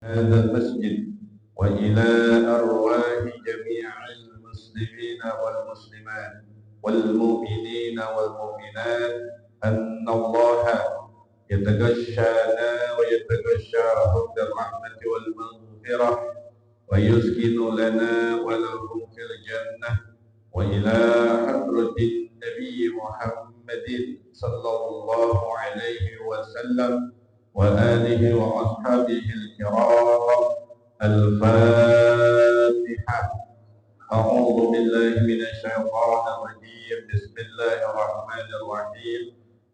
هذا المسجد وإلى أرواح جميع المسلمين والمسلمات والمؤمنين والمؤمنات أن الله يتغشانا ويتغشاهم بالرحمة والمغفرة ويسكن لنا ولهم في الجنة وإلى حضرة النبي محمد صلى الله عليه وسلم وآله وأصحابه الكرام. الفاتحة. أعوذ بالله من الشيطان الرجيم. بسم الله الرحمن الرحيم.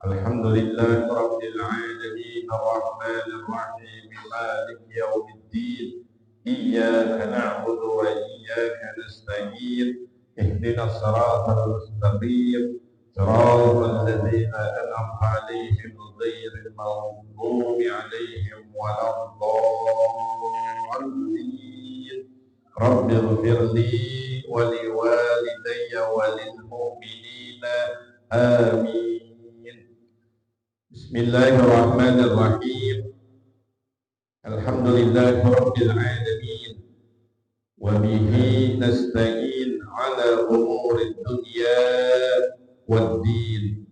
الحمد لله رب العالمين الرحمن الرحيم مالك يوم الدين. إياك نعبد وإياك نستعين. اهدنا الصراط المستقيم صراط الذين أنعمت عليهم غير المغضوب عليهم ولا الضالين. رب اغفر لي ولوالدي وللمؤمنين آمين. بسم الله الرحمن الرحيم. الحمد لله رب العالمين وبه نستعين على أمور الدنيا والدين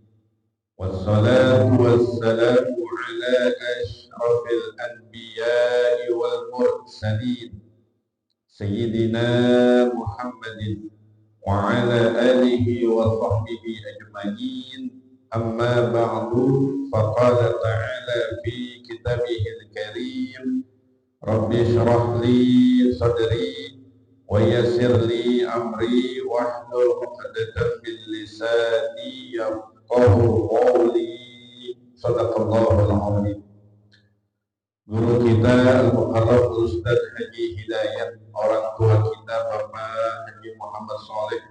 والصلاة والسلام على أشرف الأنبياء والمرسلين سيدنا محمد وعلى آله وصحبه أجمعين. أما بعد فقال تعالى في كتابه الكريم رب اشرح لي صدري ويسر لي أمري واحلل عقدة من لساني يفقهوا قولي. صدق الله العظيم. Guru kita Al-Mukarram Ustaz Haji Hidayat, orang tua kita Bapak Haji Muhammad Soleh,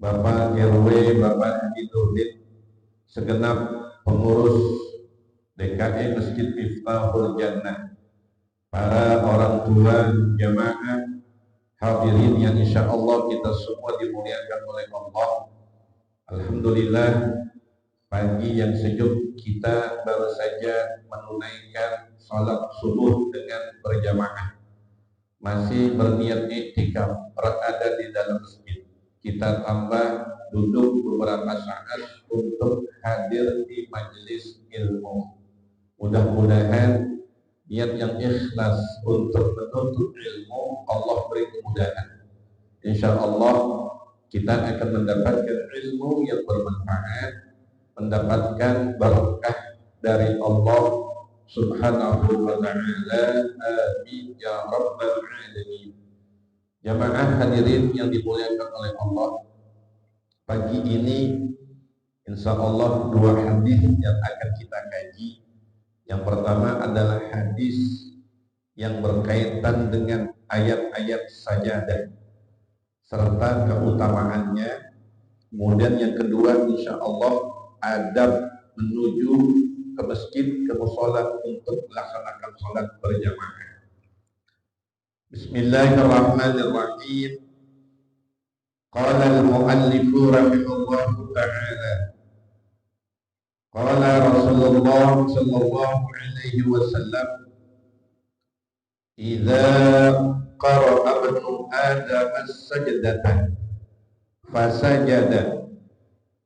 Bapak RW, Bapak Haji Nurdin, segenap pengurus DKI Masjid Miftahul Jannah, para orang tua jamaah hadirin yang insya Allah kita semua dimuliakan oleh Allah. Alhamdulillah, pagi yang sejuk kita baru saja menunaikan salat subuh dengan berjamaah. Masih berniat iktikaf berada di dalam masjid. Kita tambah duduk beberapa saat untuk hadir di majelis ilmu. Mudah-mudahan niat yang ikhlas untuk menuntut ilmu Allah beri kemudahan. Insya Allah kita akan mendapatkan ilmu yang bermanfaat, mendapatkan berkah dari Allah Subhanahu wa ta'ala. Amin ya rabbal alamin. Jamaah hadirin yang dimuliakan oleh Allah, pagi ini insya Allah dua hadis yang akan kita kaji. Yang pertama adalah hadis yang berkaitan dengan ayat-ayat sajadah serta keutamaannya. Kemudian yang kedua insya Allah adab menuju ke masjid, ke mushola untuk melaksanakan sholat berjamaah. Bismillahirrahmanirrahim. Qala al-muallifu rahimahullahu ta'ala, qala Rasulullah sallallahu alaihi wasallam, idza qara'a ibnu adam as-sajdatan fasajada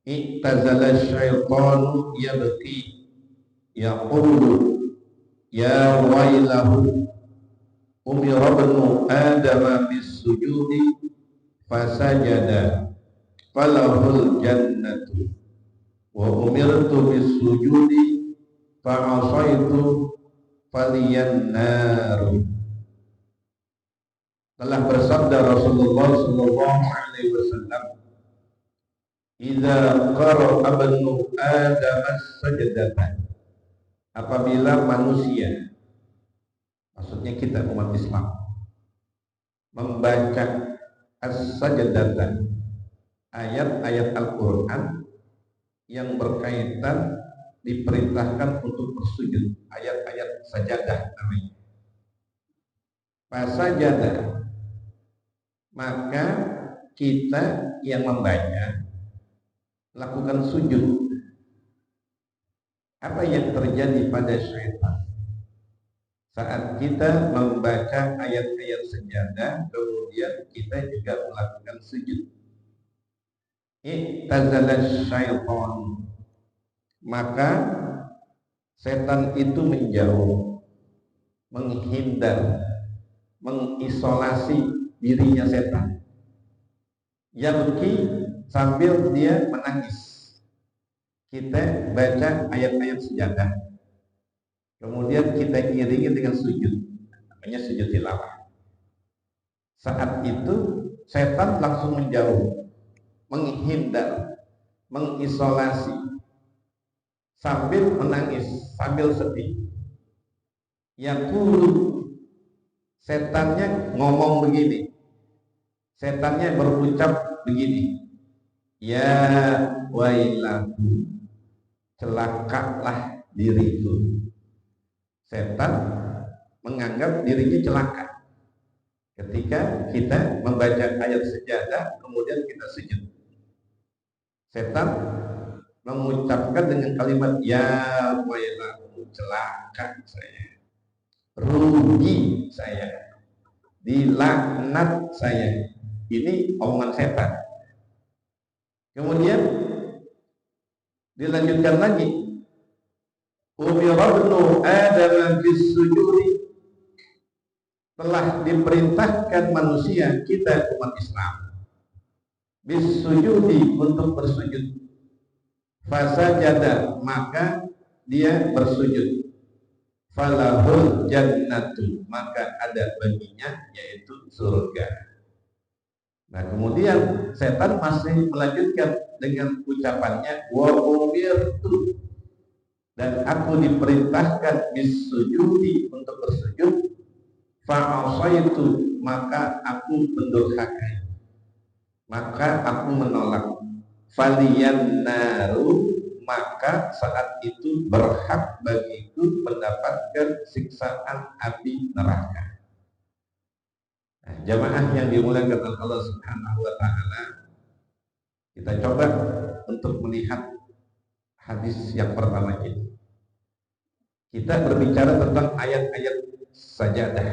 i'tazala asy-syaitanu yabki yaqulu ya wailahu umira ibnu adam bis-sujudi fasajada falahul jannatu wa umirtu bis-sujudi fa'asaitu faliyan naru. Telah bersabda Rasulullah sallallahu alaihi wasallam, idza qara'a ibnu adam as-sajdatan, apabila manusia, maksudnya kita umat Islam, membaca as-sajdatan, ayat-ayat Al-Quran yang berkaitan diperintahkan untuk bersujud, ayat-ayat sajadah namanya. Fasajadah, maka kita yang membaca lakukan sujud. Apa yang terjadi pada syaitan? Saat kita membaca ayat-ayat sejadah, kemudian kita juga melakukan sujud. I'tazalasy syaitan, maka setan itu menjauh, menghindar, mengisolasi dirinya setan. Yabki, sambil dia menangis. Kita baca ayat-ayat sejadah, kemudian kita iringi dengan sujud, namanya sujud tilawah. Saat itu setan langsung menjauh, menghindar, mengisolasi, sambil menangis, sambil sedih. Yaqulu, setannya ngomong begini, setannya berucap begini, ya wailahu, celakalah diriku. Setan menganggap dirinya celaka ketika kita membaca ayat sejadah kemudian kita sujud. Setan mengucapkan dengan kalimat ya wailahu, celaka saya, rugi saya, dilaknat saya. Ini omongan setan. Kemudian dilanjutkan lagi, umirabnu Adam bisujudi, telah diperintahkan manusia, kita umat Islam, bisujudi, untuk bersujud. Fasajada, maka dia bersujud. Falahul jannatu, maka ada baginya, yaitu surga. Nah kemudian setan masih melanjutkan dengan ucapannya wa umirtu, dan aku diperintahkan bisujudi, untuk bersujud. Fa'asaitu, maka aku mendurhakai, maka aku menolak. Faliyan naru, maka saat itu berhak bagiku mendapatkan siksaan api neraka. Nah, jamaah yang dimuliakan oleh Allah Subhanahu wa taala, kita coba untuk melihat hadis yang pertama ini. Kita berbicara tentang ayat-ayat sajadah.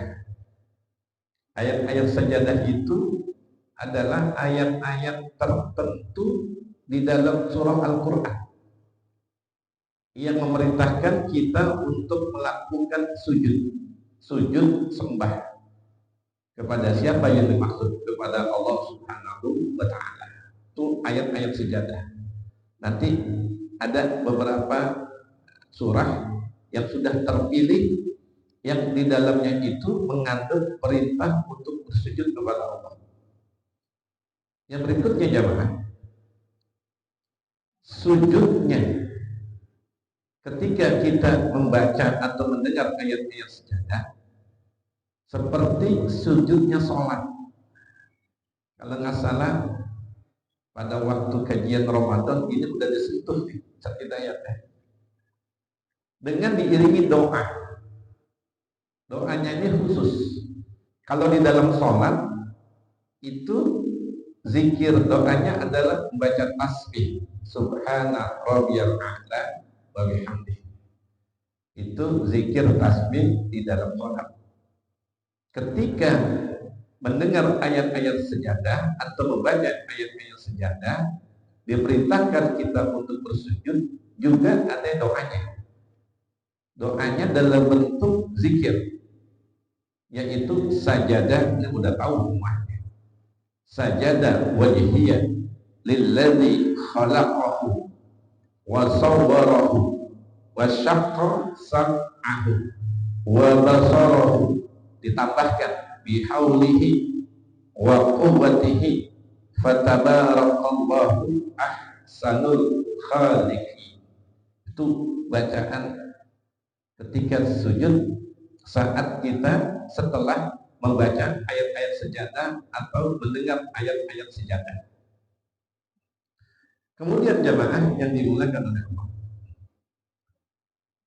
Ayat-ayat sajadah itu adalah ayat-ayat tertentu di dalam surah Al-Quran yang memerintahkan kita untuk melakukan sujud sembah kepada siapa yang dimaksud? Kepada Allah Subhanahu wa ta'ala. Itu ayat-ayat sajadah. Nanti ada beberapa surah yang sudah terpilih yang di dalamnya itu mengandung perintah untuk bersujud kepada Allah. Yang berikutnya jamaah, sujudnya ketika kita membaca atau mendengar ayat-ayat sajadah seperti sujudnya sholat. Kalau nggak salah pada waktu kajian Ramadan ini udah disentuh nih satu ayatnya, dengan diiringi doa. Doanya ini khusus. Kalau di dalam sholat itu zikir doanya adalah membaca tasbih subhana rabbiyal a'la wa bihamdihi. Itu zikir tasbih di dalam sholat. Ketika mendengar ayat-ayat sejadah atau membaca ayat-ayat sejadah, diperintahkan kita untuk bersujud, juga ada doanya. Doanya dalam bentuk zikir, yaitu sajadah, yang udah tahu semuanya. Sajadah wajhiyah lilladzi khalaqahu wa sawwarahu wa syaqqa sam'ahu wa basarahu, ditambahkan bihaulihi wa quwwatihi fatabarakallahu ahsanul khaliqin. Itu bacaan ketika sujud saat kita setelah membaca ayat-ayat sejadah atau mendengar ayat-ayat sejadah. Kemudian jamaah yang dimuliakan oleh Allah,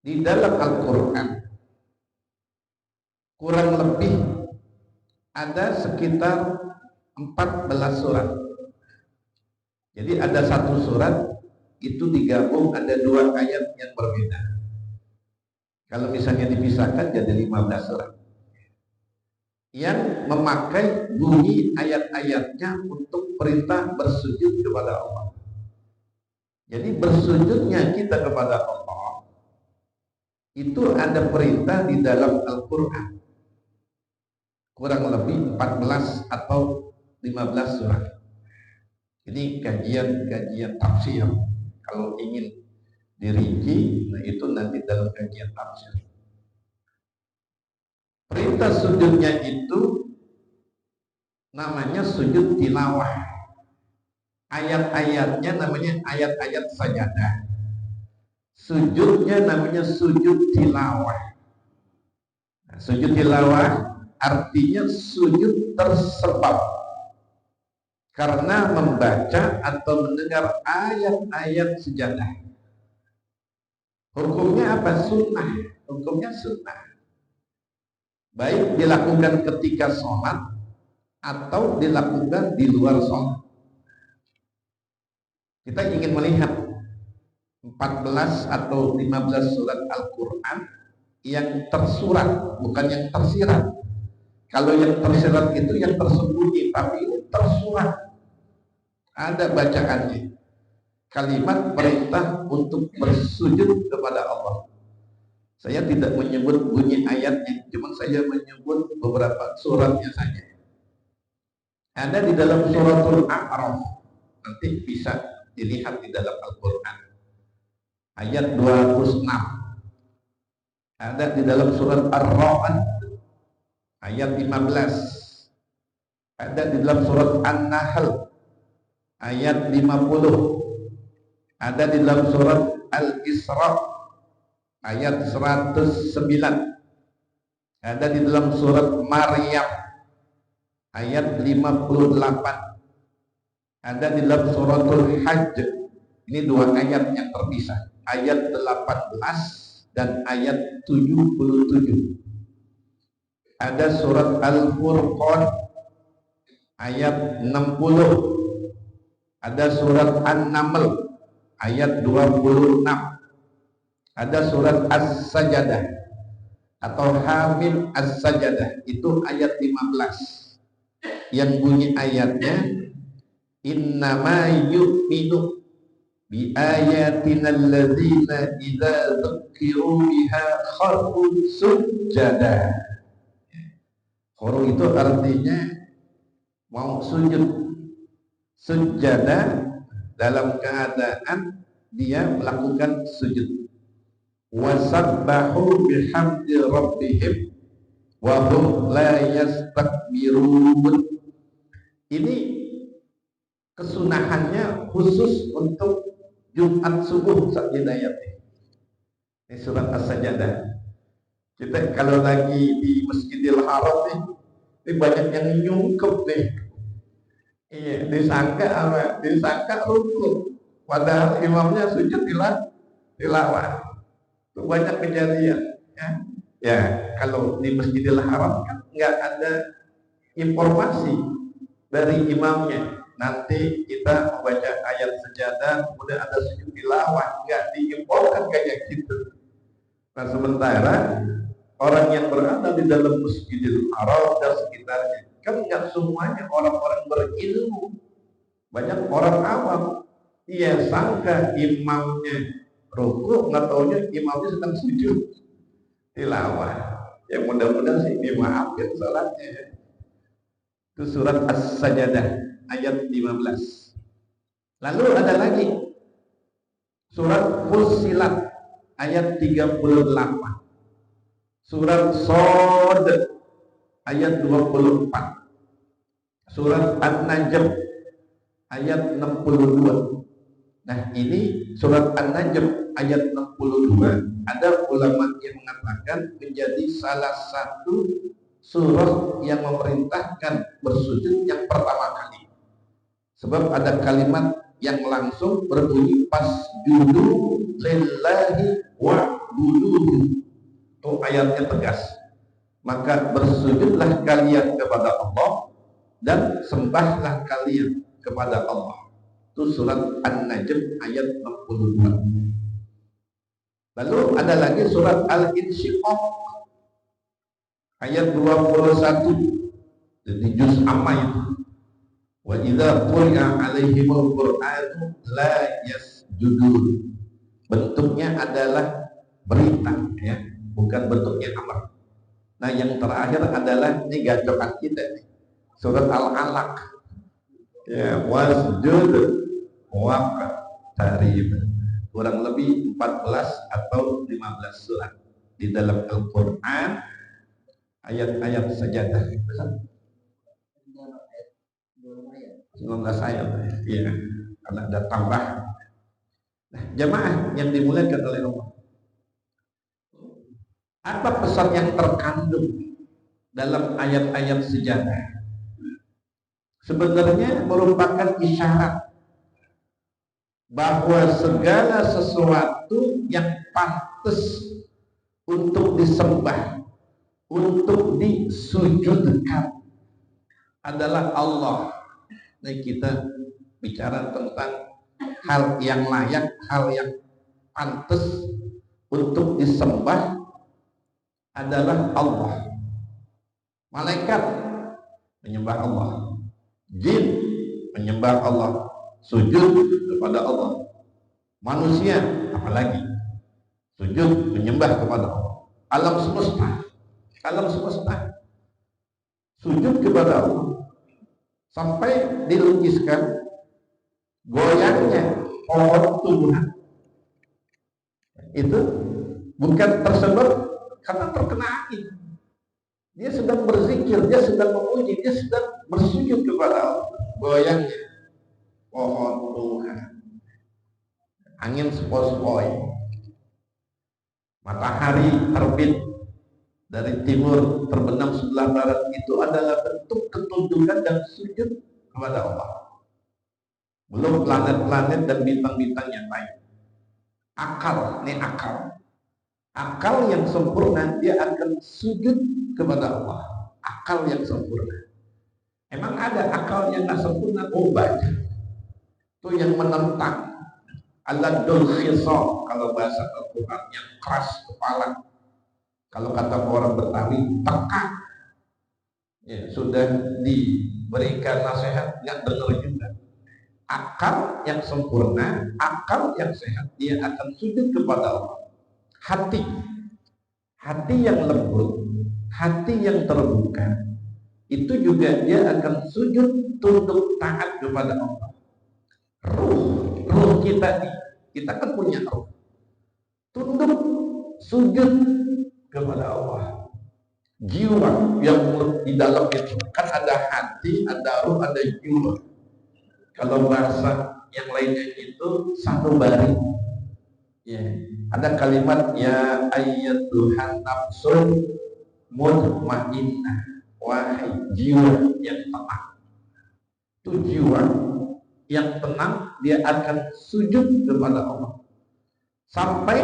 di dalam Al-Quran kurang lebih ada sekitar 14 surat. Jadi ada satu surat itu digabung, ada dua ayat yang berbeda. Kalau misalnya dipisahkan jadi 15 surat yang memakai bunyi ayat-ayatnya untuk perintah bersujud kepada Allah. Jadi bersujudnya kita kepada Allah itu ada perintah di dalam Al-Quran, kurang lebih 14 atau 15 surat. Ini kajian tafsir. Kalau ingin dirinci, nah itu nanti dalam kajian tafsir. Perintah sujudnya itu namanya sujud tilawah. Ayat-ayatnya namanya ayat-ayat sajadah. Sujudnya namanya sujud tilawah. Nah, sujud tilawah artinya sujud tersebab karena membaca atau mendengar ayat-ayat sajadah. Hukumnya apa? Sunnah. Hukumnya sunnah. Baik dilakukan ketika sholat atau dilakukan di luar sholat. Kita ingin melihat 14 atau 15 surat Al-Quran yang tersurat, bukan yang tersirat. Kalau yang tersirat itu yang tersembunyi, tapi ini tersurat. Ada bacaannya. Kalimat perintah untuk bersujud kepada Allah. Saya tidak menyebut bunyi ayatnya, cuma saya menyebut beberapa suratnya saja. Ada di dalam suratul A'raf, nanti bisa dilihat di dalam Al-Quran. Ayat 26. Ada di dalam surat Ar-Ra'd, ayat 15. Ada di dalam surat An-Nahl, ayat 50. Ada di dalam surat Al-Isra, ayat 109. Ada di dalam surat Maryam ayat 58. Ada di dalam suratul Hajj. Ini dua ayat yang terpisah, ayat 18 dan ayat 77. Ada surat Al-Furqan ayat 60. Ada surat An-Naml ayat 26. Ada surat As-Sajadah atau Hamim As-Sajadah, itu ayat 15 yang bunyi ayatnya innama yu'minu bi ayatina alladzina idza dzukiru biha kharu sujada. Kharu itu artinya mau sujud. Sujada dalam keadaan dia melakukan sujud. Wasabbahu bihamdi rabbihim wa hum la yastakbirun. Ini kesunahannya khusus untuk Jumat subuh sajadah ini. Ini surat As-Sajadah. Kita kalau lagi di Masjidil Haram nih, ini banyak yang nyungkep nih. Iya, disangka apa? Disangka rukuk. Padahal imamnya sujud tilawah. Itu banyak kejadian. Ya, kalau di Masjidil Haram kan nggak ada informasi dari imamnya. Nanti kita membaca ayat sajadah, kemudian ada sujud tilawah, nggak diinfokan kayak gitu. Nah, sementara orang yang berada di dalam Masjidil Haram dan sekitarnya kan nggak semuanya orang-orang berilmu, banyak orang awam. Dia sangka imamnya rukuk, nggak taunya imamnya sedang sujud tilawah. Ya mudah-mudahan sih dimaafkan salatnya. Itu surat As-Sajadah ayat 15. Lalu ada lagi surat Fussilat ayat 38. Surat Shad ayat 24. Surat An-Najm ayat 62. Nah, ini surat An-Najm ayat 62, ada ulama yang mengatakan menjadi salah satu surah yang memerintahkan bersujud yang pertama kali. Sebab ada kalimat yang langsung berbunyi fasjudu lillahi wa'buduhu. Itu ayatnya tegas. Maka bersujudlah kalian kepada Allah dan sembahlah kalian kepada Allah. Itu surat An-Najm ayat 62. Lalu ada lagi surat Al-Insyiqaq ayat 21 di juz amma itu. Wa idza quri'a 'alaihimul qur'anu la yasjudun. Bentuknya adalah berita ya, bukan bentuknya amar. Nah, yang terakhir adalah ini gacokan kita nih. Surat Al-Alaq. Ya, wasjud waqtarib. Kurang lebih 14 atau 15 surat di dalam Al-Qur'an ayat-ayat sajadah. 19 ayat. Iya, karena ada tambah. Nah, jamaah yang dimuliakan oleh Allah. Apa pesan yang terkandung dalam ayat-ayat sejadah? Sebenarnya merupakan isyarat bahwa segala sesuatu yang pantas untuk disembah, untuk disujudkan adalah Allah. Nah, kita bicara tentang hal yang layak, hal yang pantas untuk disembah adalah Allah. Malaikat menyembah Allah, jin menyembah Allah, sujud kepada Allah. Manusia apalagi sujud menyembah kepada Allah. Alam semesta sujud kepada Allah. Sampai dilukiskan goyangnya pohon tumbuhan. Itu bukan tersebut karena terkena angin. Dia sedang berzikir, dia sedang memuji, dia sedang bersujud kepada Allah. Goyangnya pohon tumbuhan, angin sepoi-sepoi, matahari terbit dari timur terbenam sebelah barat, itu adalah bentuk ketundukan dan sujud kepada Allah. Belum planet-planet dan bintang-bintang yang lain. Akal, ini akal yang sempurna, dia akan sujud kepada Allah. Akal yang sempurna. Emang ada akal yang nggak sempurna? Oh, banyak. Itu yang menentang. Aladul khisal, kalau bahasa Al-Quran, yang keras kepala. Kalau kata orang Betawi, tekak. Ya, sudah diberikan nasihat, nggak dengar juga. Akal yang sempurna, akal yang sehat, dia akan sujud kepada Allah. Hati yang lembut, hati yang terbuka, itu juga dia akan sujud tunduk taat kepada Allah. Ruh kita kan punya ruh, tunduk sujud kepada Allah. Jiwa yang di dalam itu kan ada hati, ada ruh, ada jiwa. Kalau bahasa yang lainnya itu sanubari. Ya, ada kalimat ya ayyatuhan nafsul mutmainnah, wahai jiwa yang tenang. Itu jiwa yang tenang, dia akan sujud kepada Allah. Sampai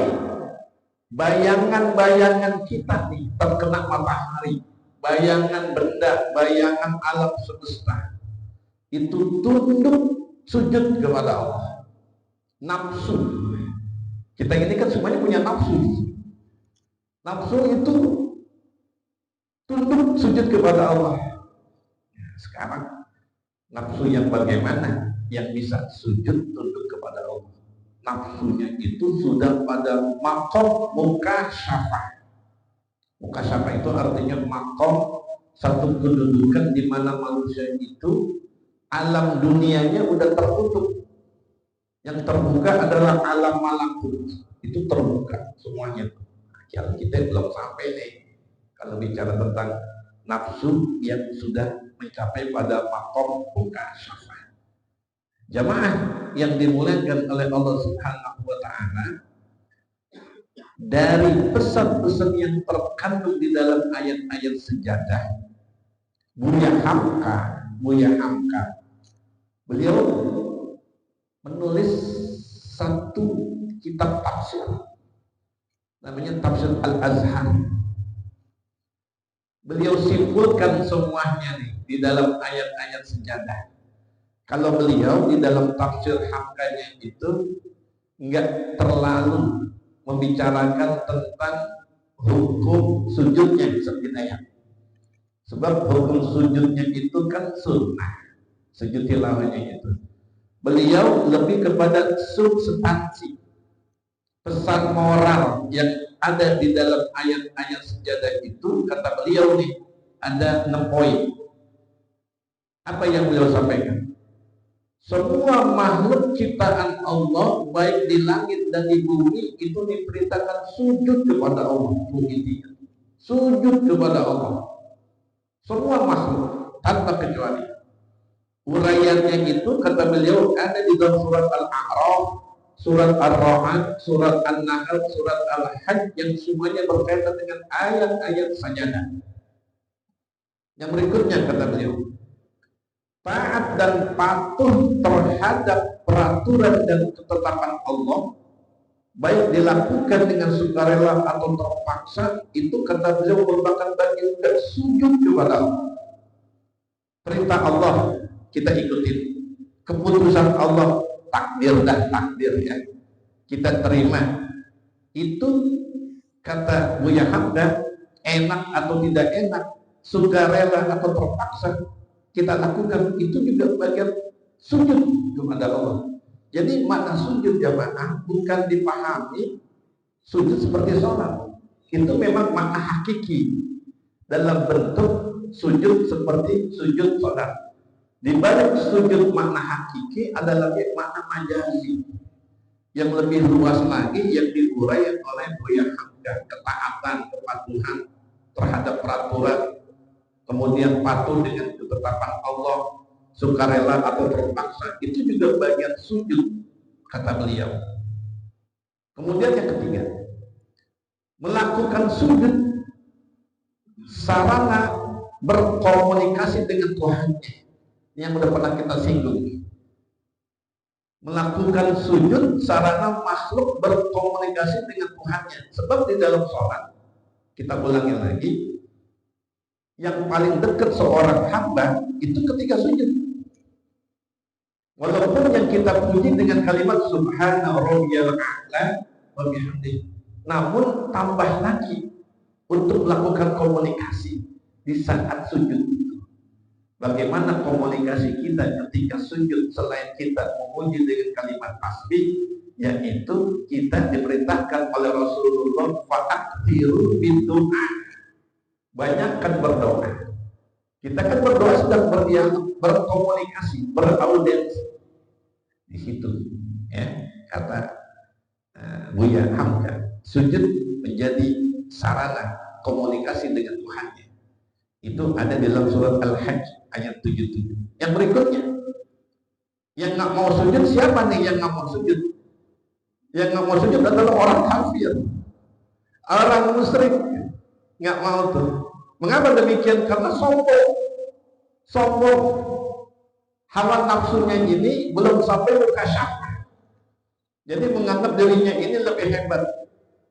bayangan-bayangan kita nih terkena matahari, bayangan benda, bayangan alam semesta, itu tunduk sujud kepada Allah. Nafsu, kita ini kan semuanya punya nafsu. Nafsu itu tunduk sujud kepada Allah. Sekarang nafsu yang bagaimana yang bisa sujud tunduk kepada Allah? Nafsunya itu sudah pada makom mukasyafah. Mukasyafah itu artinya makom, satu kedudukan di mana manusia itu alam dunianya udah tertutup. Yang terbuka adalah alam malakut. Itu terbuka semuanya. Yang kita belum sampai nih kalau bicara tentang nafsu yang sudah mencapai pada makom mukasyafah. Jamaah yang dimuliakan oleh Allah Subhanahu wa taala, dari pesan-pesan yang terkandung di dalam ayat-ayat sejadah, Buya Hamka beliau menulis satu kitab tafsir namanya Tafsir Al-Azhar. Beliau simpulkan semuanya nih di dalam ayat-ayat sejadah. Kalau beliau di dalam tafsir Hamkanya itu enggak terlalu membicarakan tentang hukum sujudnya seperti ayat. Sebab hukum sujudnya itu kan sunnah, sujud tilawahnya itu. Beliau lebih kepada substansi, pesan moral yang ada di dalam ayat-ayat sejadah itu. Kata beliau nih, ada 6 poin. Apa yang beliau sampaikan? Semua makhluk ciptaan Allah, baik di langit dan di bumi, itu diperintahkan sujud kepada Allah. Sujud kepada Allah. Semua makhluk, tanpa kecuali. Uraiannya itu, kata beliau, ada di dalam surat Al-A'raf, surat Ar-Rahman, surat An-Nahl, surat Al-Hajj, yang semuanya berkaitan dengan ayat-ayat sajadah. Yang berikutnya, kata beliau, taat dan patuh terhadap peraturan dan ketetapan Allah, baik dilakukan dengan sukarela atau terpaksa, itu kata beliau merupakan bagian dari sujud kepada Allah. Perintah Allah kita ikutin, keputusan Allah takdir dan takdir ya kita terima. Itu kata Buya Hamka, enak atau tidak enak, sukarela atau terpaksa kita lakukan, itu juga bagian sujud kepada Allah. Jadi makna sujud jamaah bukan dipahami sujud seperti sholat. Itu memang makna hakiki dalam bentuk sujud seperti sujud sholat. Di balik sujud makna hakiki ada lagi makna majazi yang lebih luas lagi, yang diurai oleh Buya Hamka. Ketaatan, kepatuhan terhadap peraturan, kemudian patuh dengan ketetapan Allah, sukarela atau terpaksa, itu juga bagian sujud, kata beliau. Kemudian yang ketiga, melakukan sujud sarana berkomunikasi dengan Tuhannya, yang sudah pernah kita singgung. Melakukan sujud sarana makhluk berkomunikasi dengan Tuhannya. Sebab di dalam sholat, kita ulangi lagi, yang paling dekat seorang hamba itu ketika sujud. Walaupun yang kita puji dengan kalimat subhana rabbiyal a'la wa bihamdihi, namun tambah lagi untuk melakukan komunikasi di saat sujud. Bagaimana komunikasi kita ketika sujud selain kita memuji dengan kalimat tasbih, yaitu kita diperintahkan oleh Rasulullah fa'aktiru bidu'a, banyakkan berdoa. Kita kan berdoa sedang berdialog, berkomunikasi, beraudiensi. Di situ ya kata Buya Hamka, sujud menjadi sarana komunikasi dengan Tuhannya. Itu ada di dalam surat Al-Hajj ayat 77. Yang berikutnya, yang nggak mau sujud siapa nih yang nggak mau sujud? Yang nggak mau sujud adalah orang kafir, orang musyrik, nggak mau tuh. Mengapa demikian? Karena sombong, hawa nafsunya ini belum sampai mukasyafah. Jadi menganggap dirinya ini lebih hebat.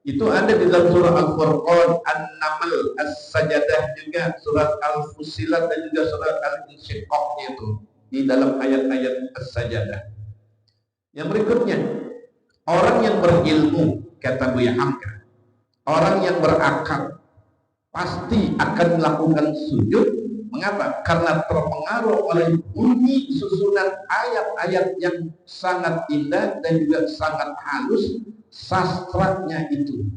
Itu ada di dalam surah Al-Furqan, An-Naml, As-Sajadah juga, surat Al-Fussilat dan juga surat Al-Insyiqaq itu di dalam ayat-ayat As-Sajadah. Yang berikutnya, orang yang berilmu, kata Buya Hamka, orang yang berakal pasti akan melakukan sujud. Mengapa? Karena terpengaruh oleh bunyi susunan ayat-ayat yang sangat indah dan juga sangat halus, sastranya itu.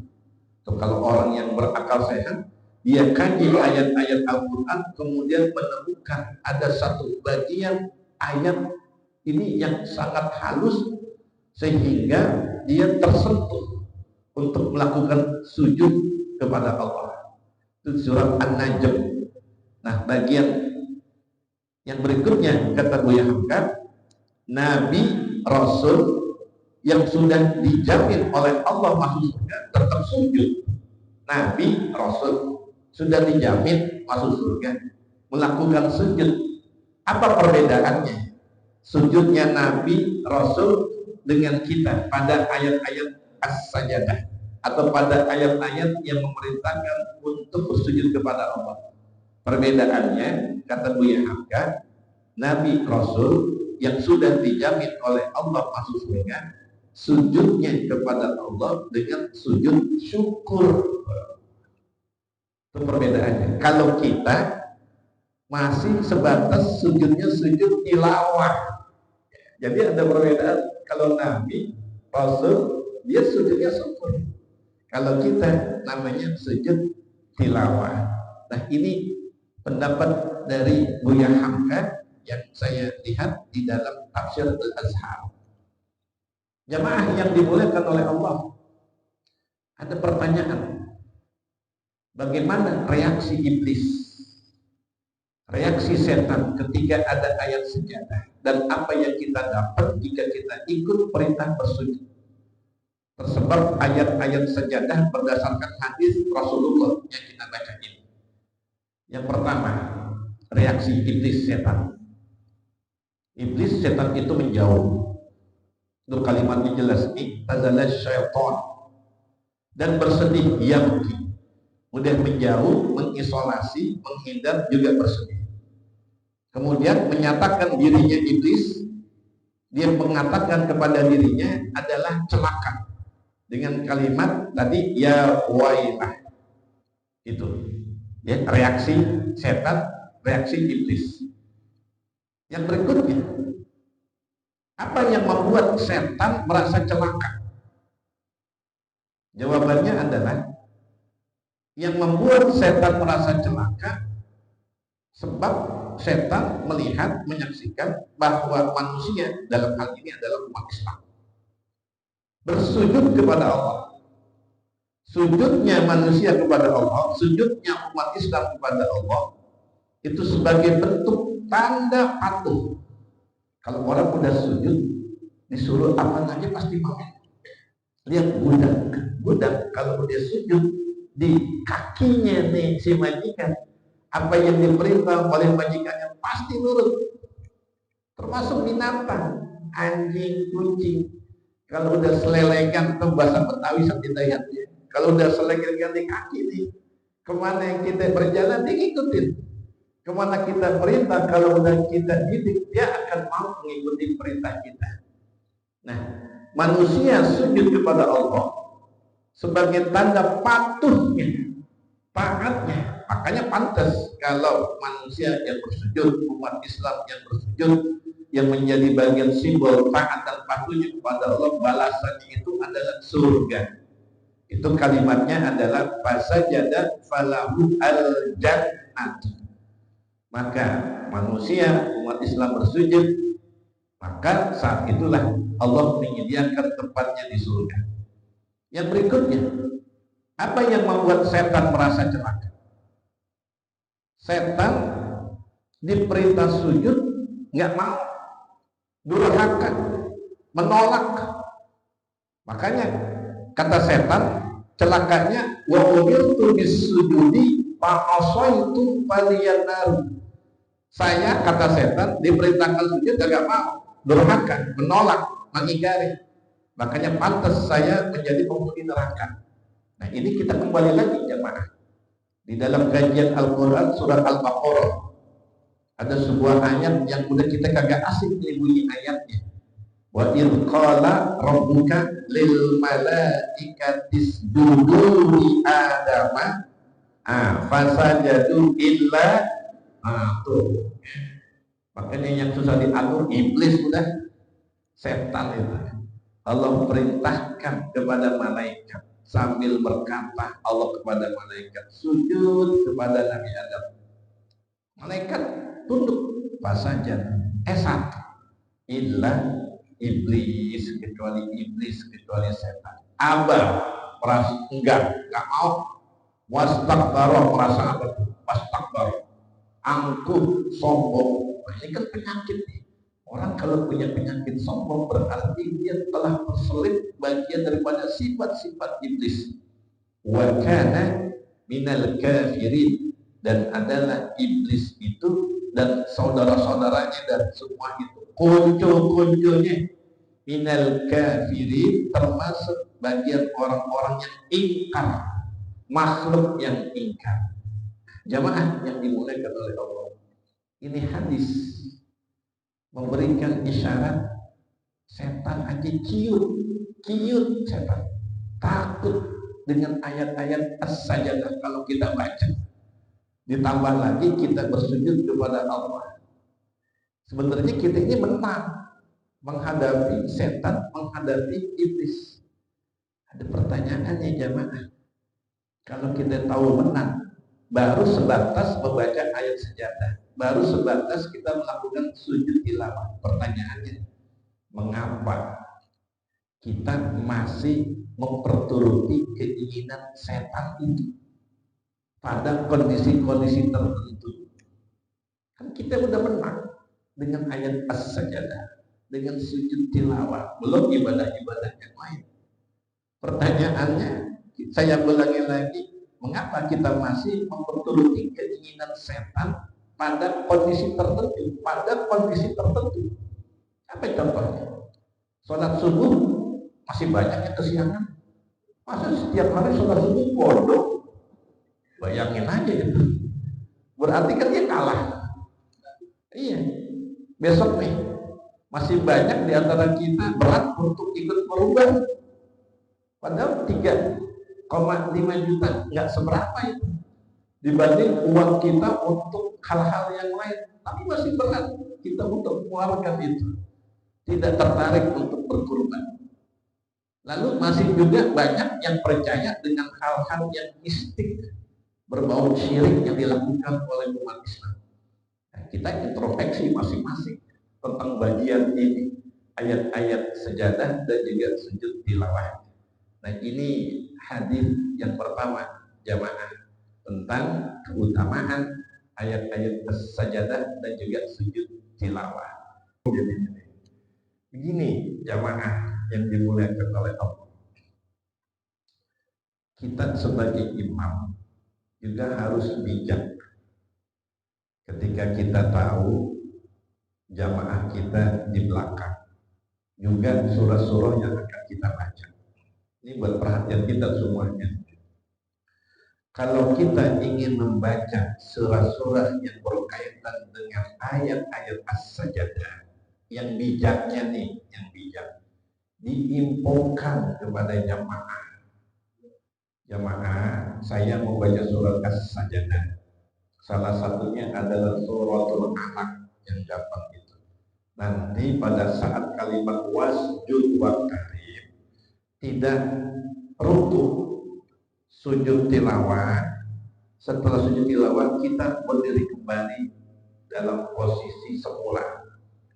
So, kalau orang yang berakal sehat, dia kaji ayat-ayat Al-Quran, kemudian menemukan ada satu bagian ayat ini yang sangat halus, sehingga dia tersentuh untuk melakukan sujud kepada Allah. Itu surat An-Najm. Nah, bagian yang berikutnya kata Buya Hamka, Nabi Rasul yang sudah dijamin oleh Allah masuk surga tetap sujud. Nabi Rasul sudah dijamin masuk surga, melakukan sujud. Apa perbedaannya sujudnya Nabi Rasul dengan kita pada ayat-ayat As-Sajadah atau pada ayat-ayat yang memerintahkan untuk bersujud kepada Allah? Perbedaannya, kata Buya Hamka, Nabi Rasul yang sudah dijamin oleh Allah masuk surga, sujudnya kepada Allah dengan sujud syukur. Itu perbedaannya. Kalau kita masih sebatas sujudnya sujud tilawah. Jadi ada perbedaan. Kalau Nabi, Rasul, dia sujudnya syukur. Kalau kita namanya sujud tilawah. Nah, ini pendapat dari Buya Hamka yang saya lihat di dalam tafsir Al-Azhar. Jamaah yang dimuliakan oleh Allah, ada pertanyaan, bagaimana reaksi iblis, reaksi setan ketika ada ayat sejadah, dan apa yang kita dapat jika kita ikut perintah bersujud? Tersebab ayat-ayat sejadah berdasarkan hadis Rasulullah yang kita baca ini. Yang pertama, reaksi iblis setan. Iblis setan itu menjauh. Itu kalimatnya jelas, iktazala syaitan, dan bersedih, yabki, mudah menjauh, mengisolasi, menghindar, juga bersedih. Kemudian menyatakan dirinya iblis, dia mengatakan kepada dirinya adalah celaka dengan kalimat tadi, ya wailah. Itu ya, reaksi setan, reaksi iblis. Yang berikutnya, apa yang membuat setan merasa celaka? Jawabannya adalah, yang membuat setan merasa celaka sebab setan melihat, menyaksikan bahwa manusia dalam hal ini adalah umat Islam bersujud kepada Allah. Sujudnya manusia kepada Allah, sujudnya umat Islam kepada Allah, itu sebagai bentuk tanda patuh. Kalau orang udah sujud, disuruh apa aja pasti mau. Lihat budak kalau dia sujud di kakinya nih si majikan, apa yang diperintah oleh majikannya pasti nurut. Termasuk binatang, anjing, kucing. Kalau udah selelekan, itu bahasa Betawi setidaknya. Kalau udah selelekan di kaki nih, kemana yang kita berjalan dia ikutin. Kemana kita perintah, kalau udah kita didik, dia akan mau mengikuti perintah kita. Nah, manusia sujud kepada Allah sebagai tanda patuhnya, taatnya. Makanya pantas kalau manusia yang bersujud, umat Islam yang bersujud, yang menjadi bagian simbol taat dan patuhnya kepada Allah, balasannya itu adalah surga. Itu kalimatnya adalah fasajada falahu al-jannah. Maka manusia, umat Islam bersujud, maka saat itulah Allah menyediakan tempatnya di surga. Yang berikutnya, apa yang membuat setan merasa celaka? Setan diperintah sujud nggak mau, durhaka, menolak. Makanya kata setan, celakanya wa umirtu bisujudi fa asaitu falyanar. Saya, kata setan, diperintahkan sujud gak mau, durhaka, menolak, mengingkari. Makanya pantas saya menjadi penghuni neraka. Nah, ini kita kembali lagi jemaah. Di dalam kajian Al-Quran surah Al-Baqarah ada sebuah ayat yang udah kita kagak asing nih bunyi ayatnya. Wa idh qala rabbuka lil malaikati isjudu li adama fasajadu illa tuh. Makanya yang susah diatur iblis, udah setan itu. Allah perintahkan kepada malaikat sambil berkata Allah kepada malaikat, sujud kepada Nabi Adam. Malaikat tunduk, fasajad illa iblis, kecuali setan. Abah merasa enggak mau. Wastakbara, merasa apa? Wastakbara, angkuh, sombong. Ini kan penyakit nih. Orang kalau punya penyakit sombong berarti dia telah terselip bagian daripada sifat-sifat iblis. Wa kana minal kafirin, dan adalah iblis itu dan saudara-saudaranya dan semua itu kuncu-kuncunya minal kafirin, termasuk bagian orang-orang yang ingkar, makhluk yang ingkar. Jamaah yang dimuliakan oleh Allah, ini hadis memberikan isyarat setan aja cium Kiut setan, takut dengan ayat-ayat as-sajadah kalau kita baca. Ditambah lagi kita bersujud kepada Allah. Sebenarnya kita ini menang menghadapi setan, menghadapi iblis. Ada pertanyaannya jamaah. Kalau kita tahu menang, baru sebatas membaca ayat sejadah, baru sebatas kita melakukan sujud tilawah. Pertanyaannya, mengapa kita masih memperturuti keinginan setan itu pada kondisi-kondisi tertentu? Kan kita udah menang dengan ayat as-sajadah, dengan sujud tilawah, belum ibadah-ibadah yang lain. Pertanyaannya, saya ulangi lagi, mengapa kita masih memperturuti keinginan setan pada kondisi tertentu? Pada kondisi tertentu. Apa contohnya? Sholat subuh masih banyak yang kesiangan. Masa setiap hari sholat subuh bodoh? Bayangin aja itu. Berarti kan dia kalah. Iya. Besok nih masih banyak di antara kita berat untuk ikut merubah. Padahal 3,5 juta nggak seberapa itu dibanding uang kita untuk hal-hal yang lain, tapi masih berat kita untuk mengeluarkan itu, tidak tertarik untuk berkorban. Lalu masih juga banyak yang percaya dengan hal-hal yang mistik berbau syirik yang dilakukan oleh umat Islam. Nah, kita introspeksi masing-masing tentang bagian ini, ayat-ayat sejadah dan juga sujud tilawah. Nah, ini hadis yang pertama jamaah tentang keutamaan ayat-ayat sajadah dan juga sujud tilawah. Begini jamaah yang dimuliakan oleh Allah. Kita sebagai imam juga harus bijak ketika kita tahu jamaah kita di belakang, juga surah-surah yang akan kita baca. Ini buat perhatian kita semuanya. Kalau kita ingin membaca surah-surah yang berkaitan dengan ayat-ayat as-sajadah, yang bijaknya nih, yang bijak, diinfokan kepada jamaah. Jamaah, saya mau baca surat as-sajadah. Salah satunya adalah suratul Alaq yang gampang itu. Nanti pada saat kalimat wasjud waqtarib, tidak rukuk, sujud tilawah. Setelah sujud tilawah kita berdiri kembali dalam posisi semula.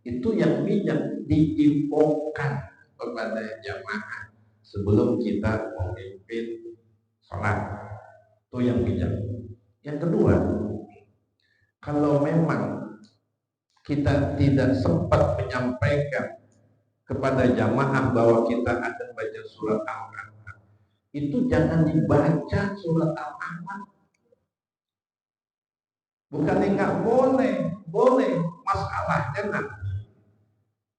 Itu yang bijak diinfokan kepada jamaah sebelum kita memimpin sholat. Itu yang bijak. Yang kedua, kalau memang kita tidak sempat menyampaikan kepada jamaah bahwa kita akan baca surat Al-Alaq, itu jangan dibaca surat Al-Alaq. Bukannya nggak boleh, boleh. Masalahnya nanti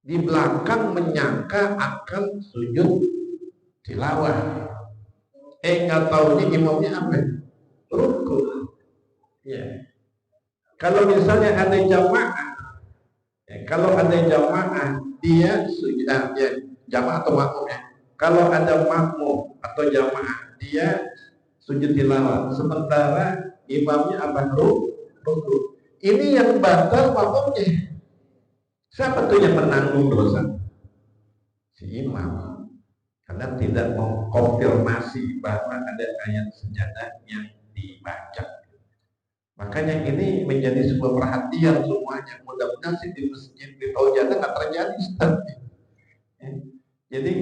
di belakang menyangka akan sujud tilawah. Nggak tahunya imamnya apa? Rukuk. Ya. Kalau misalnya ada jamaah, kalau ada jamaah dia sujud, jamaah atau makmum ya. Kalau ada makmum atau jamaah dia sujud tilawah, sementara imamnya apa? Rukuk. Ini yang batal makmumnya. Siapa tuh yang menanggung dosa? Si imam. Karena tidak mengkonfirmasi bahwa ada ayat sejadah yang dibaca. Makanya ini menjadi sebuah perhatian semuanya. Mudah-mudahan sih di masjid di Taujana nggak terjadi. Jadi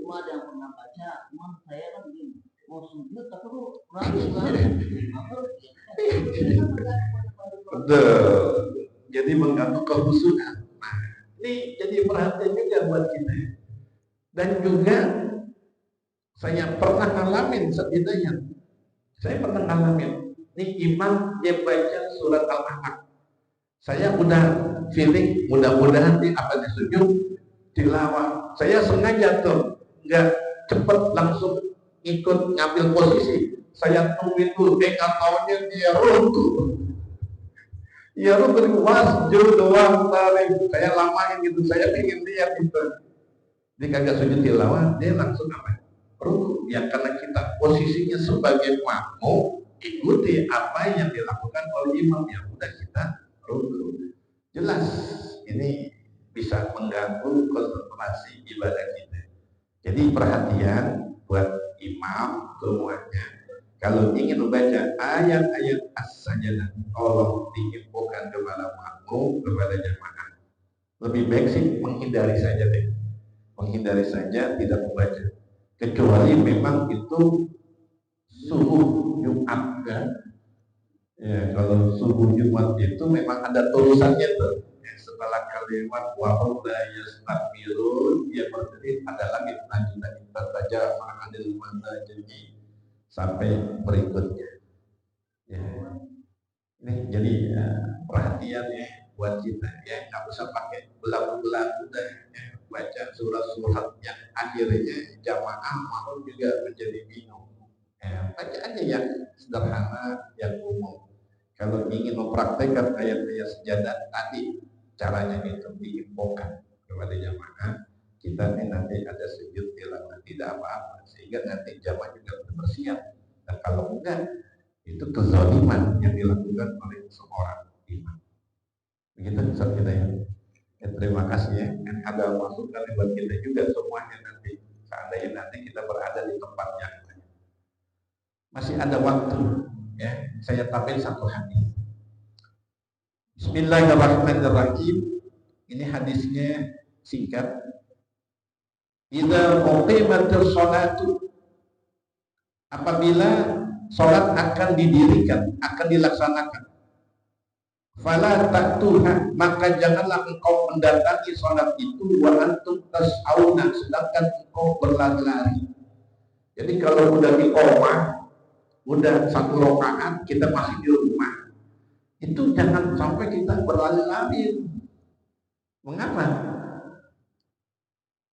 cuma ada yang pernah baca, cuma saya kan begini, mau sujud tapi lu betul. Jadi mengganggu kehusuan. Nah, ini jadi perhatian juga buat kita. Dan juga saya pernah ngalamin setidaknya. Saya pernah ngalamin. Ini imam dia baca surat Al-Alaq. Saya udah feeling mudah-mudahan dia akan disujud tilawah. Saya sengaja tuh nggak cepet langsung ikut ngambil posisi. Saya tungguin dulu. Taunya dia rukuk. Ya rukuk wasjud waqtarib. Saya lamain gitu. Saya ingin lihat itu. Dia kagak sujud tilawah, dia langsung apa? Ruku. Ya karena kita posisinya sebagai makmum, ikuti apa yang dilakukan oleh imam, yang udah kita ruku. Jelas ini bisa mengganggu konsentrasi ibadah kita. Jadi perhatian buat imam semuanya. Kalau ingin membaca ayat-ayat as-sajdah, tolong diinfokan kepada makmum, kepada jamaah. Lebih baik sih menghindari saja deh. Menghindari saja, tidak membaca. Kecuali memang itu subuh Jumat kan. Ya, kalau subuh Jumat itu memang ada tulisannya tuh. Ya, setelah kalimat wahum la yastakbirun, dia berdiri ada lagi lanjutan kita baca ma'adil manda jadi sampai berikutnya. Ya. Ini jadi perhatian ya buat kita ya, nggak usah pakai belagu-belagu deh ya. Baca surat-surat yang akhirnya jamaah mau juga menjadi bingung. Ya, baca aja yang sederhana, yang umum. Kalau ingin mempraktekkan ayat-ayat sejadah tadi, caranya itu diinfokan kepada jamaah. Kita ini nanti ada sujud tilawah, tidak apa-apa, sehingga nanti jamaah juga bersiap. Dan kalau enggak, itu kezaliman yang dilakukan oleh seorang imam. Begitu Ustaz kita ya. Terima kasih ya. Yang ada masukan buat kita juga semuanya nanti. Seandainya nanti kita berada di tempat yang lain. Masih ada waktu ya. Saya tampil satu hadis. Bismillahirrahmanirrahim. Ini hadisnya singkat. Idza uqimatis sholatu, apabila sholat akan didirikan, akan dilaksanakan, fala ta'tuha, maka janganlah engkau mendatangi sholat itu wa antum tas'auna, sedangkan engkau berlari-lari. Jadi kalau udah iqamah, udah satu rakaat, kita masih di rumah, itu jangan sampai kita berlari-lari. Mengapa?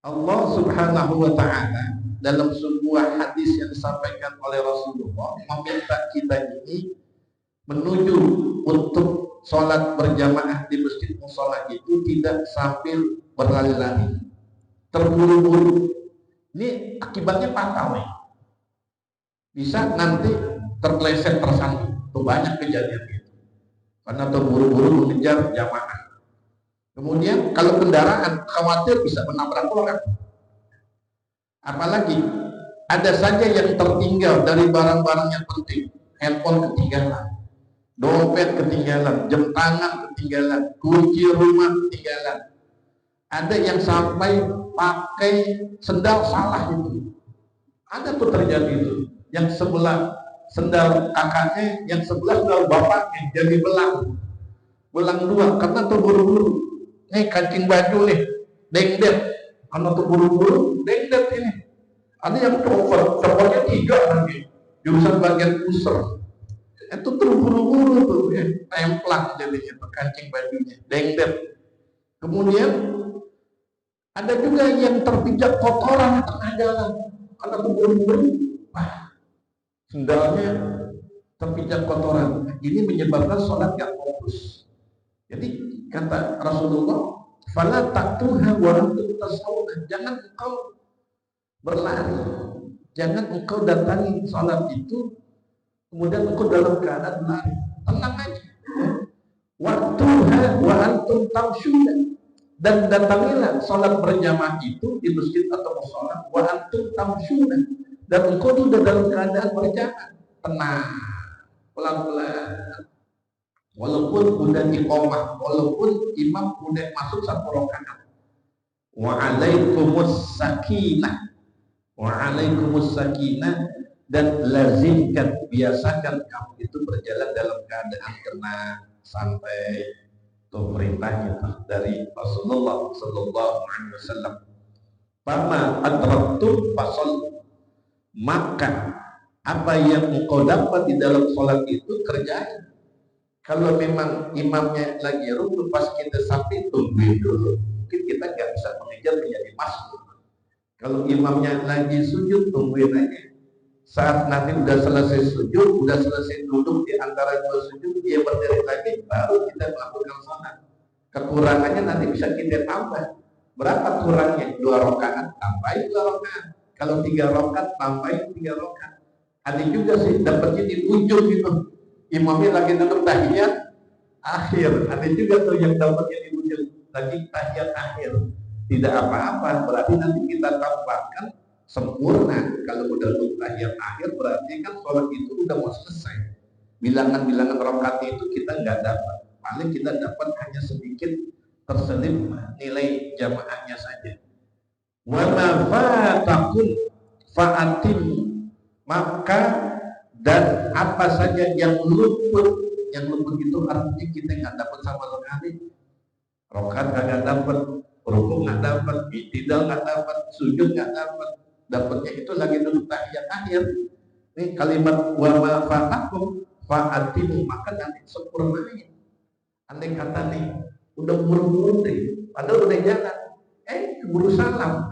Allah Subhanahu wa ta'ala dalam sebuah hadis yang disampaikan oleh Rasulullah meminta kita ini menuju untuk sholat berjamaah di masjid mushola itu tidak sambil berlari-lari, terburu-buru. Ini akibatnya fatal nih. Bisa nanti terpeleset, tersandung. Itu banyak kejadian itu. Karena terburu-buru mengejar jamaah. Kemudian kalau kendaraan khawatir bisa menabrak orang. Apalagi ada saja yang tertinggal dari barang-barang yang penting. Handphone ketinggalan, dompet ketinggalan, jam tangan ketinggalan, kunci rumah ketinggalan. Ada yang sampai pakai sendal salah itu. Ada tuh terjadi itu. Yang sebelah sendal kakaknya, yang sebelah sendal bapaknya jadi belang dua karena terburu-buru. Nih kancing baju nih, dengdet, karena terburu-buru dengdet ini. Ada yang copotnya 3 lagi, jurusan bagian pusar. Itu terburu-buru tuh, ya, templang jadinya tuh kancing bajunya, dengdet. Kemudian ada juga yang terpijak kotoran di tengah jalan, karena terburu-buru, sendalnya terpijak kotoran. Ini menyebabkan sholat gak fokus. Jadi kata Rasulullah, fala ta'tuha wa antum tasawuna, jangan engkau berlari, jangan engkau datangi salat itu kemudian engkau dalam keadaan lari. Tenang aja. Waktuha wa antum tamshuna, dan datangilah salat berjamaah itu di masjid atau mushola wa antum tamshuna, dan engkau sudah dalam keadaan berjalan. Tenang, pelan-pelan. Walaupun udah iqamah, walaupun imam udah masuk satu rakaat. Wa alaikumus sakinah, dan lazimkan, biasakan kamu itu berjalan dalam keadaan tenang, santai. Itu perintahnya dari Rasulullah sallallahu alaihi wasallam. Fama adraktum fasol, maka apa yang engkau dapat di dalam sholat itu kerjain. Kalau memang imamnya lagi rukun pas kita sampai, tungguin dulu. Mungkin kita nggak bisa mengejar menjadi masuk. Kalau imamnya lagi sujud, tungguin aja. Saat nanti udah selesai sujud, udah selesai duduk di antara dua sujud, dia berdiri lagi, baru kita melakukan sholat. Kekurangannya nanti bisa kita tambah. Berapa kurangnya? 2 rakaat, tambahin 2 rakaat. Kalau 3 rakaat, tambahin 3 rakaat. Ada juga sih dapatnya di ujung itu. Imamnya lagi duduk tahiyat akhir. Ada juga tuh yang dapatnya di ujung lagi tahiyat akhir. Tidak apa-apa, berarti nanti kita tambahkan sempurna. Kalau udah duduk tahiyat akhir berarti kan sholat itu udah mau selesai. Bilangan-bilangan rakaat itu kita nggak dapat. Paling kita dapat hanya sedikit terselip nilai jamaahnya saja. Wa ma fatakum fa'atim, maka dan apa saja yang luput itu artinya kita nggak dapat sama sekali. Rakaat nggak dapat, rukuk nggak dapat, i'tidal nggak dapat, sujud nggak dapat. Dapatnya itu lagi duduk tahiyat akhir. Ini kalimat wa ma fatakum fa'atim, maka nanti sempurnain. Andai kata nih udah buru-buru deh, padahal udah jalan, keburu salam,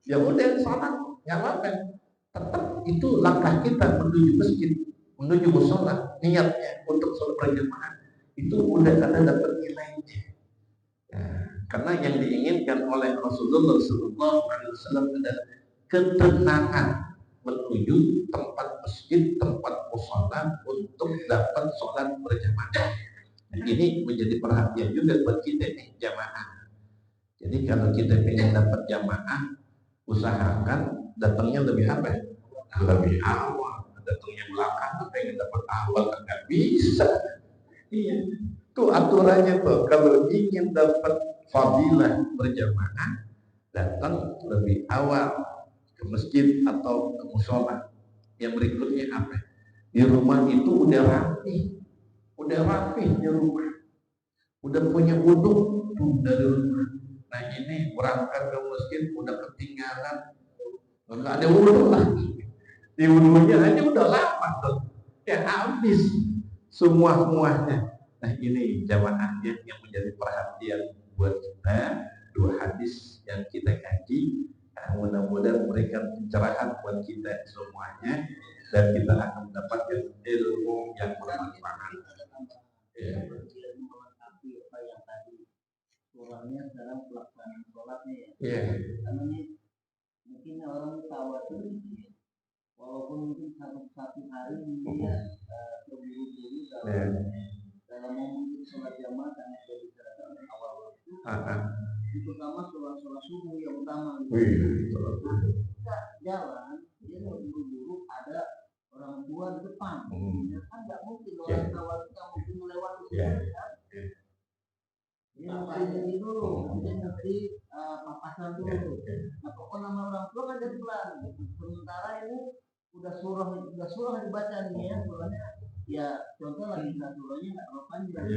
ya udah salat, nggak apa-apa. Tetap itu langkah kita menuju masjid, menuju musola, niatnya untuk sholat berjamaah itu udah ada dapat nilainya. Karena yang diinginkan oleh Rasulullah SAW adalah ketenangan menuju tempat masjid, tempat musola untuk dapat sholat berjamaah. Ini menjadi perhatian juga buat kita nih jamaah. Jadi kalau kita ingin dapat jamaah, usahakan datangnya lebih apa? Lebih awal. Datangnya belakang, pengen dapat awal nggak bisa. Iya, itu aturannya tuh. Kalau ingin dapat fadilah berjamaah, datang lebih awal ke masjid atau ke musola. Yang berikutnya apa? Di rumah itu udah rapi di rumah, udah punya wudhu tuh dari rumah. Nah ini berangkat ke masjid udah ketinggalan, nggak ada wudhu lagi. Di wudhunya aja udah lama tuh, ya habis semuanya. Nah ini jamaahnya yang menjadi perhatian buat kita. 2 hadis yang kita kaji, mudah-mudahan memberikan pencerahan buat kita semuanya dan kita akan mendapatkan ilmu yang bermanfaat. Melengkapi apa yang tadi kurangnya dalam pelaksanaan sholatnya ya. Karena ini mungkin orang khawatir walaupun mungkin satu hari dia terburu-buru dalam memimpin sholat jamaah karena dia bicarakan awal waktu, terutama sholat subuh yang utama. Kita jalan dia terburu-buru ada orang tua di depan, kan nggak mungkin orang tua kita mungkin melewati dia mesti dulu, kemudian mesti papasan dulu. Nah pokoknya nama orang tua kan jadi pelan. Sementara ini udah surah dibaca nih ya, surahnya ya contoh lagi surahnya nggak terlalu panjang.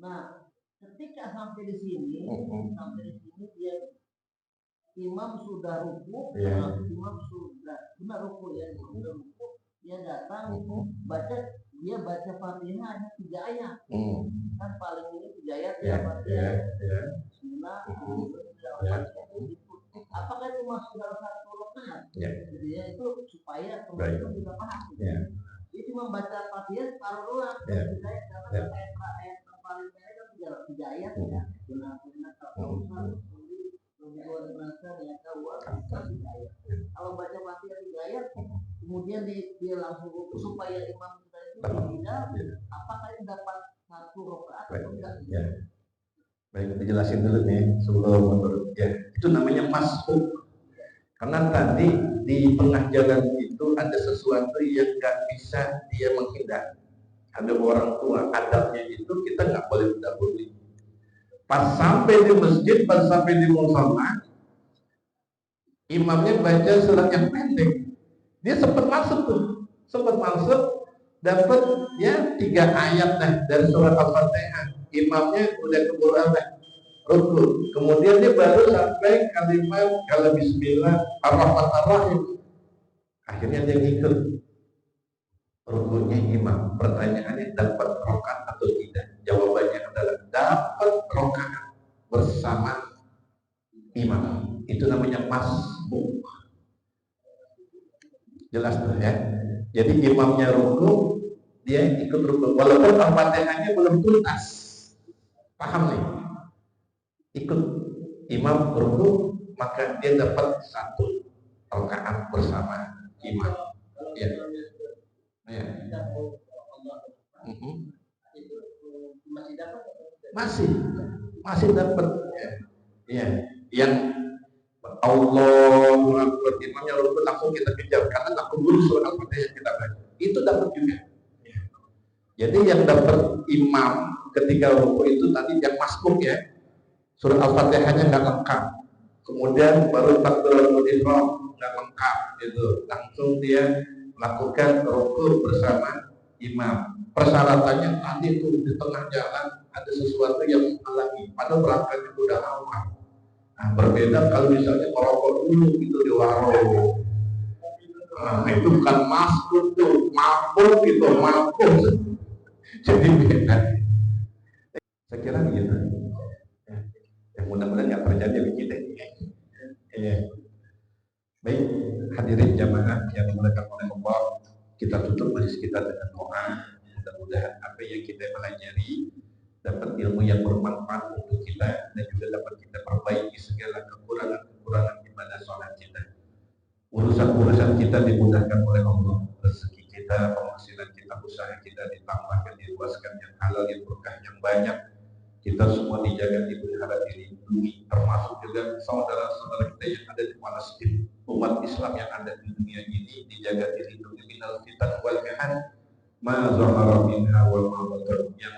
Nah ketika sampai di sini dia imam sudah ruku, imam sudah benar ruku ya, sudah ruku, dia datang dia baca Fatihah hanya 3 ayat. Kan paling ini 3 ayat ya Fatihah. Bismillah, apakah itu masuk dalam satu rakaat? Jadi ya itu supaya teman-teman bisa paham. Dia cuma baca Fatihah taruh ulang, 3 ayat dalam ayat yang paling banyak kan 3 ayat ya. Benar-benar kalau baca Fatihah 3 ayat, kemudian dia langsung ruku supaya imam kita itu tidak, apakah ini dapat 1 rakaat atau enggak? Baik, dijelasin dulu nih sebelum menurut itu namanya masbuk. Karena tadi di tengah jalan itu ada sesuatu yang nggak bisa dia menghindar. Ada orang tua, adabnya itu kita nggak boleh mendahului. Pas sampai di masjid, pas sampai di musola, imamnya baca surat yang pendek. Dia sempat masuk, dapat ya 3 ayat dari surat Al-Fatihah. Imamnya udah keburu ruku. Kemudian dia baru sampai kalimat kalau Bismillah Ar-Rahman-Ar-Rahim. Akhirnya dia ngikut rukunya imam. Pertanyaannya dapat rakaat atau tidak? Jawabannya adalah dapat rakaat bersama imam. Itu namanya masbuk. Jelas tuh ya. Jadi imamnya ruku, dia ikut ruku. Walaupun Al-Fatihahnya belum tuntas. Paham nih? Ikut imam ruku, maka dia dapat 1 rakaat bersama imam. Ya. Ya. Masih dapat. Ya. Yang Allahu Akbar, imamnya ruku langsung kita kejar karena tak keburu surah Al-Fatihah kita baca. Itu dapat juga. Ya. Jadi yang dapat imam ketika ruku itu tadi yang masbuk ya. Surah Al-Fatihahnya nggak lengkap. Kemudian baru takbiratul ihram nggak lengkap gitu. Langsung dia melakukan ruku bersama imam. Persyaratannya tadi tuh di tengah jalan ada sesuatu yang menghalangi. Padahal berangkatnya udah awal. Nah, berbeda kalau misalnya merokok dulu gitu di warung. Nah, itu bukan masuk tuh, mabuk gitu, mabuk. Jadi beda. Saya kira gitu. Ya, mudah-mudahan nggak terjadi begitu. Ya. Baik, hadirin jamaah yang dimuliakan oleh Allah, kita tutup majelis kita dengan doa. Mudah-mudahan apa yang kita pelajari dapat ilmu yang bermanfaat untuk kita dan juga dapat kita perbaiki segala kekurangan-kekurangan ibadah sholat kita. Urusan-urusan kita dimudahkan oleh Allah, rezeki kita, penghasilan kita, usaha kita ditambahkan, diluaskan, yang halal, yang berkah, yang banyak. Kita semua dijaga, dipelihara, dilindungi, termasuk juga saudara-saudara kita yang ada di Palestina, umat Islam yang ada di dunia ini dijaga, dilindungi minal fitan wal kahan ma zahara minha wal ma batan. Yang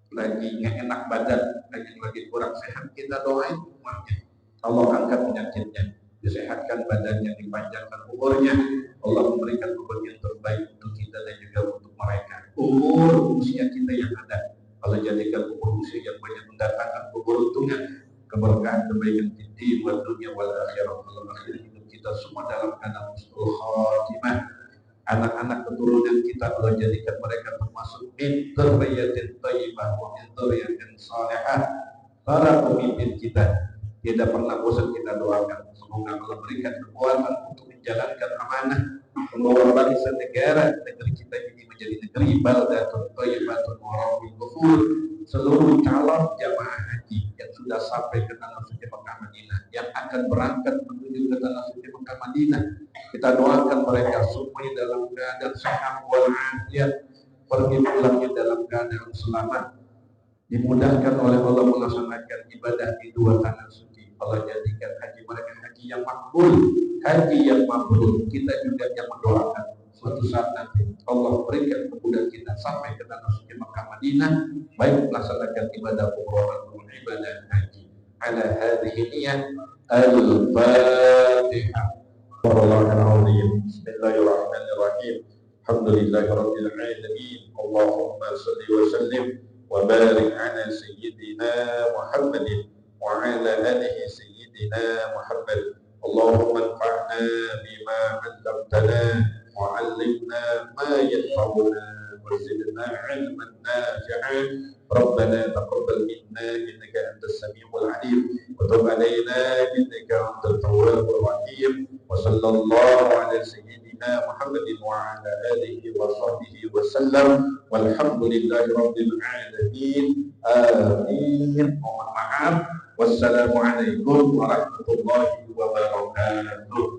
lagi nggak enak badan, lagi kurang sehat, kita doain umatnya, Allah angkat penyakitnya, disehatkan badannya, dipanjangkan umurnya, Allah memberikan umur yang terbaik untuk kita dan juga untuk mereka. Umur usia kita yang ada Allah jadikan umur usia yang banyak mendatangkan keberuntungan, keberkahan, kebaikan di dunia wal akhirah. Allah akhir hidup kita semua dalam keadaan husnul khatimah. Anak-anak keturunan kita Allah jadikan mereka termasuk min dzurriyyatin thayyibah wa min dzurriyyatin shalihah. Para pemimpin kita tidak pernah bosan kita doakan, semoga Allah berikan kekuatan untuk menjalankan amanah, membawa bangsa negara negeri kita ini menjadi negeri baldatun thayyibatun wa rabbul ghafur. Seluruh calon jamaah haji yang sudah sampai ke tanah suci Mekah Madinah, yang akan berangkat menuju ke tanah suci Mekah Madinah, kita doakan mereka semuanya dalam keadaan sehat walafiat, pergi pulangnya dalam keadaan selamat, dimudahkan oleh Allah melaksanakan ibadah di 2 tanah suci. Allah jadikan haji mereka haji yang makbul, haji yang mabrur. Kita juga yang mendoakan suatu saat nanti Allah berikan kemudahan kita sampai ke tanah suci Mekah Madinah, baik melaksanakan ibadah umrah maupun ibadah haji. Ala hadhihi niyyah al-Fatihah. Bismillahirrahmanirrahim. Alhamdulillahirabbil alamin. Allahumma shalli wa sallim wa barik ala sayyidina Muhammadin wa ala alihi sayyidina Muhammad. Allahumma anfa'na bima 'allamtana wa 'allimna ma yanfa'una wa zidna 'ilman nafi'an. Rabbana taqabbal minna innaka antas samiul 'alim wa tub 'alaina innaka antat tawwabur rahim. Wa sallallahu ala sayyidina Muhammadin wa ala alihi wa sahbihi wa sallam. Walhamdulillahi rabbil alamin. Amin. Mohon maaf. Wassalamualaikum warahmatullahi wabarakatuh.